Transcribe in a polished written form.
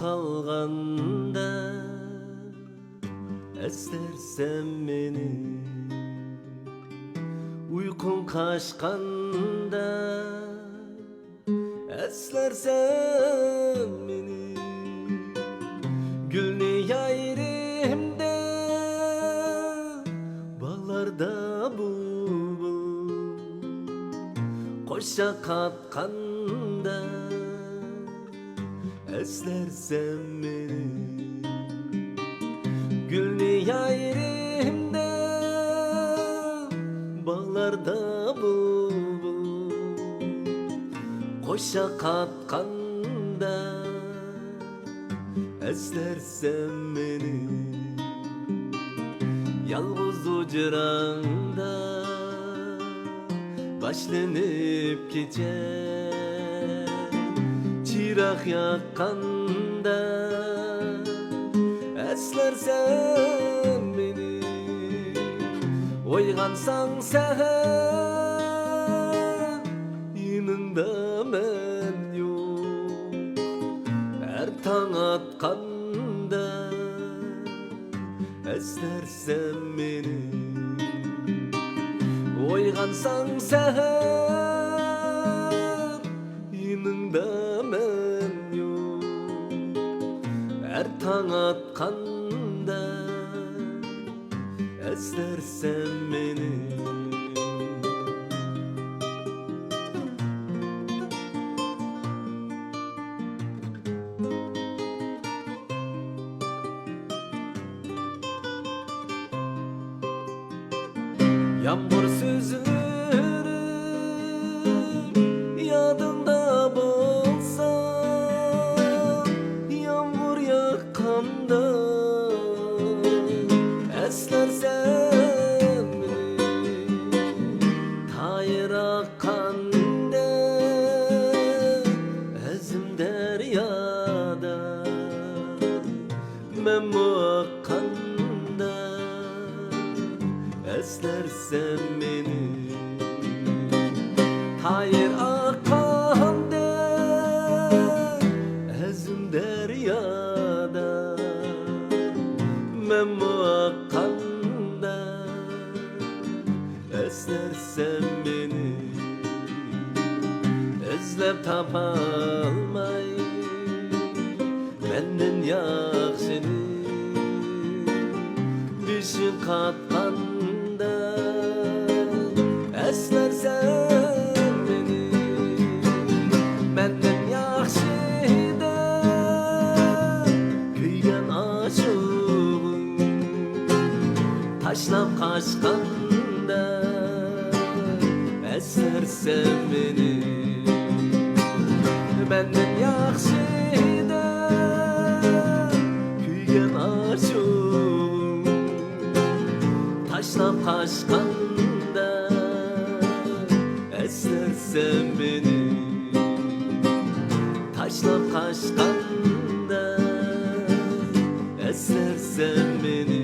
kalganda eslersen meni, uykun kaçkanda eslersen meni, gülni yayrimde bağlarda bulbul koşa katkanda eslersen meni, gülni yayrimde bağlarda bulbul koşa katkanda eslersen meni, yalğız ucuranda başlanıp geçer çırak yakkanda eslersen meni, oygansang seher yanında men yok, her taң atkanda eslersen meni, oygansang seher yanında men yok, her taң atkanda eslersen meni. Yağmur süzülür yadında bolsa, yağmur yakkanda eslersen meni, tayır akkanda ezim deryada men muakkanda eslersen meni, tayır akkanda ezim deryada men muakkanda eslersen meni, izlep tapalmay menden yaxşını düşün katkanda eslersen meni, menden yaxşıda kuygan aşığım taşlap kaçkanda eslersen meni, menden yaxşıda kuygan aşığım taşlap kaçkanda eslersen beni, taşlap kaçkanda eslersen beni.